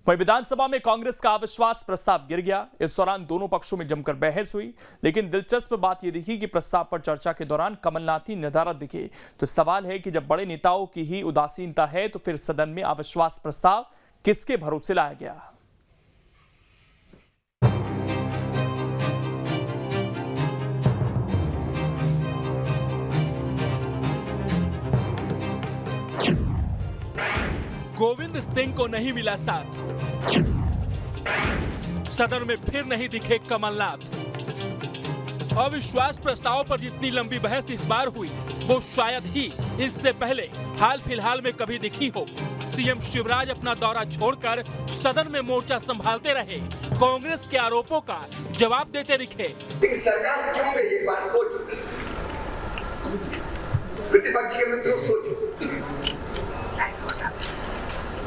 वहीं विधानसभा में कांग्रेस का अविश्वास प्रस्ताव गिर गया। इस दौरान दोनों पक्षों में जमकर बहस हुई, लेकिन दिलचस्प बात यह दिखी कि प्रस्ताव पर चर्चा के दौरान कमलनाथ ही नदारद दिखे। तो सवाल है कि जब बड़े नेताओं की ही उदासीनता है तो फिर सदन में अविश्वास प्रस्ताव किसके भरोसे लाया गया। गोविंद सिंह को नहीं मिला साथ, सदन में फिर नहीं दिखे कमलनाथ। अविश्वास प्रस्ताव पर जितनी लंबी बहस इस बार हुई वो शायद ही इससे पहले हाल फिलहाल में कभी दिखी हो। सीएम शिवराज अपना दौरा छोड़कर सदन में मोर्चा संभालते रहे, कांग्रेस के आरोपों का जवाब देते दिखे। सरकार क्यों गई ये बात सोचो, प्रतिपक्ष के मित्रों सोचो,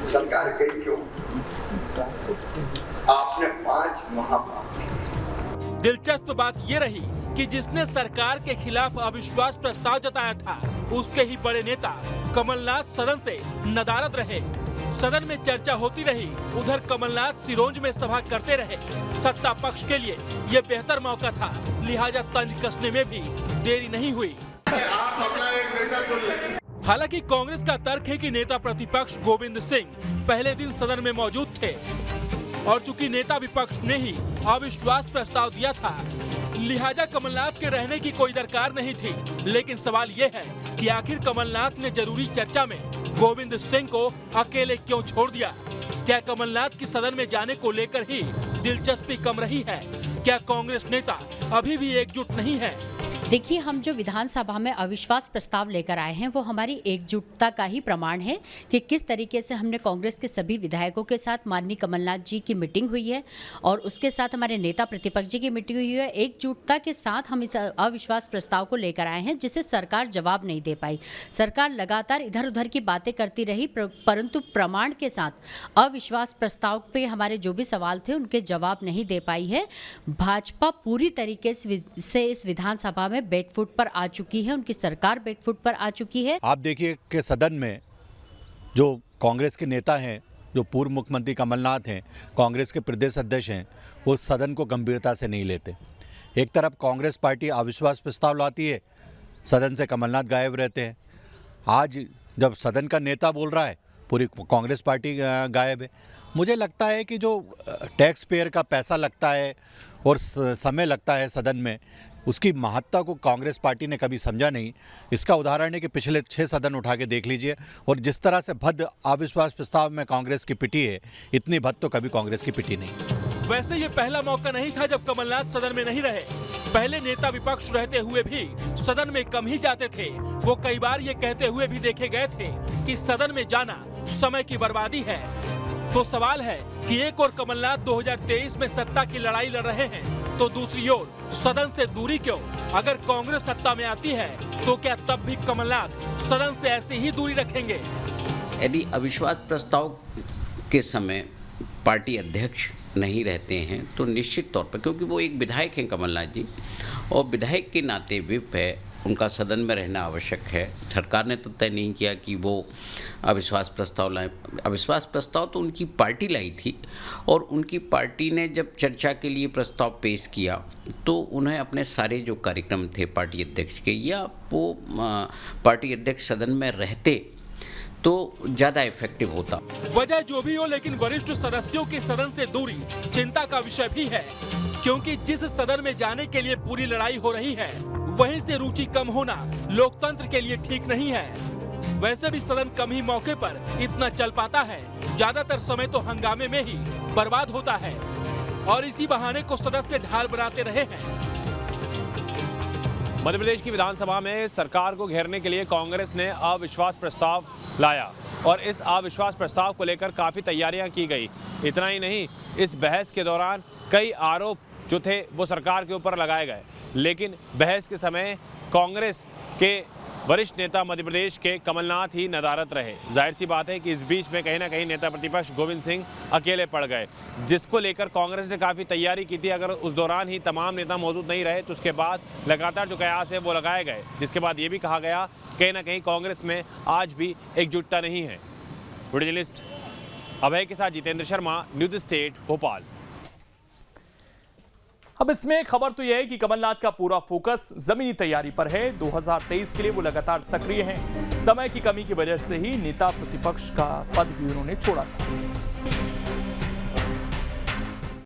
सरकार गई क्यों? आपने 5 महापाप। दिलचस्प बात ये रही कि जिसने सरकार के खिलाफ अविश्वास प्रस्ताव जताया था उसके ही बड़े नेता कमलनाथ सदन से नदारद रहे। सदन में चर्चा होती रही, उधर कमलनाथ सिरोंज में सभा करते रहे। सत्ता पक्ष के लिए ये बेहतर मौका था, लिहाजा तंज कसने में भी देरी नहीं हुई। आप अपना एक नेता चुन लें। हालांकि कांग्रेस का तर्क है कि नेता प्रतिपक्ष गोविंद सिंह पहले दिन सदन में मौजूद थे और चूंकि नेता विपक्ष ने ही अविश्वास प्रस्ताव दिया था, लिहाजा कमलनाथ के रहने की कोई दरकार नहीं थी। लेकिन सवाल ये है कि आखिर कमलनाथ ने जरूरी चर्चा में गोविंद सिंह को अकेले क्यों छोड़ दिया? क्या कमलनाथ की सदन में जाने को लेकर ही दिलचस्पी कम रही है? क्या कांग्रेस नेता अभी भी एकजुट नहीं है? देखिए, हम जो विधानसभा में अविश्वास प्रस्ताव लेकर आए हैं वो हमारी एकजुटता का ही प्रमाण है कि किस तरीके से हमने कांग्रेस के सभी विधायकों के साथ माननीय कमलनाथ जी की मीटिंग हुई है और उसके साथ हमारे नेता प्रतिपक्ष जी की मीटिंग हुई है। एकजुटता के साथ हम इस अविश्वास प्रस्ताव को लेकर आए हैं जिसे सरकार जवाब नहीं दे पाई। सरकार लगातार इधर उधर की बातें करती रही, परंतु प्रमाण के साथ अविश्वास प्रस्ताव पे हमारे जो भी सवाल थे उनके जवाब नहीं दे पाई है। भाजपा पूरी तरीके से इस विधानसभा में बैकफुट पर आ चुकी है, उनकी सरकार बैकफुट पर आ चुकी है। आप देखिए कि सदन में जो कांग्रेस के नेता हैं, जो पूर्व मुख्यमंत्री कमलनाथ हैं, कांग्रेस के प्रदेश अध्यक्ष हैं, वो सदन को गंभीरता से नहीं लेते। एक तरफ कांग्रेस पार्टी अविश्वास प्रस्ताव लाती है, सदन से कमलनाथ गायब रहते हैं। आज जब सदन का नेता बोल रहा है, पूरी कांग्रेस पार्टी गायब है। मुझे लगता है कि जो टैक्स पेयर का पैसा लगता है और समय लगता है सदन में, उसकी महत्ता को कांग्रेस पार्टी ने कभी समझा नहीं। इसका उदाहरण है कि पिछले 6 सदन उठा के देख लीजिए और जिस तरह से भद्द अविश्वास प्रस्ताव में कांग्रेस की पिटी है, इतनी भद्द तो कभी कांग्रेस की पिटी नहीं। वैसे ये पहला मौका नहीं था जब कमलनाथ सदन में नहीं रहे। पहले नेता विपक्ष रहते हुए भी सदन में कम ही जाते थे। वो कई बार ये कहते हुए भी देखे गए थे कि सदन में जाना समय की बर्बादी है। तो सवाल है कि एक और कमलनाथ 2023 में सत्ता की लड़ाई लड़ रहे हैं, तो दूसरी ओर सदन से दूरी क्यों? अगर कांग्रेस सत्ता में आती है तो क्या तब भी कमलनाथ सदन से ऐसी ही दूरी रखेंगे? यदि अविश्वास प्रस्ताव के समय पार्टी अध्यक्ष नहीं रहते हैं तो निश्चित तौर पर, क्योंकि वो एक विधायक हैं कमलनाथ जी, और विधायक के नाते विप है, उनका सदन में रहना आवश्यक है। सरकार ने तो तय नहीं किया कि वो अविश्वास प्रस्ताव लाए। अविश्वास प्रस्ताव तो उनकी पार्टी लाई थी और उनकी पार्टी ने जब चर्चा के लिए प्रस्ताव पेश किया तो उन्हें अपने सारे जो कार्यक्रम थे पार्टी अध्यक्ष के, या वो पार्टी अध्यक्ष सदन में रहते तो ज़्यादा इफेक्टिव होता। वजह जो भी हो, लेकिन वरिष्ठ सदस्यों की सदन से दूरी चिंता का विषय भी है, क्योंकि जिस सदन में जाने के लिए पूरी लड़ाई हो रही है वहीं से रुचि कम होना लोकतंत्र के लिए ठीक नहीं है। वैसे भी सदन कम ही मौके पर इतना चल पाता है, ज्यादातर समय तो हंगामे में ही बर्बाद होता है और इसी बहाने को सदस्य ढाल बनाते रहे हैं। मध्य प्रदेश की विधानसभा में सरकार को घेरने के लिए कांग्रेस ने अविश्वास प्रस्ताव लाया और इस अविश्वास प्रस्ताव को लेकर काफ़ी तैयारियां की गई। इतना ही नहीं, इस बहस के दौरान कई आरोप जो थे वो सरकार के ऊपर लगाए गए, लेकिन बहस के समय कांग्रेस के वरिष्ठ नेता मध्य प्रदेश के कमलनाथ ही नदारद रहे। जाहिर सी बात है कि इस बीच में कहीं ना कहीं नेता प्रतिपक्ष गोविंद सिंह अकेले पड़ गए, जिसको लेकर कांग्रेस ने काफ़ी तैयारी की थी। अगर उस दौरान ही तमाम नेता मौजूद नहीं रहे तो उसके बाद लगातार जो कयास है वो लगाए गए, जिसके बाद ये भी कहा गया कहीं ना कहीं कांग्रेस में आज भी एकजुटता नहीं है। वीडियो जर्नलिस्ट अभय के साथ जितेंद्र शर्मा, न्यूज स्टेट, भोपाल। अब इसमें खबर तो यह है कि कमलनाथ का पूरा फोकस जमीनी तैयारी पर है। 2023 के लिए वो लगातार सक्रिय हैं। समय की कमी की वजह से ही नेता प्रतिपक्ष का पद भी उन्होंने छोड़ा था।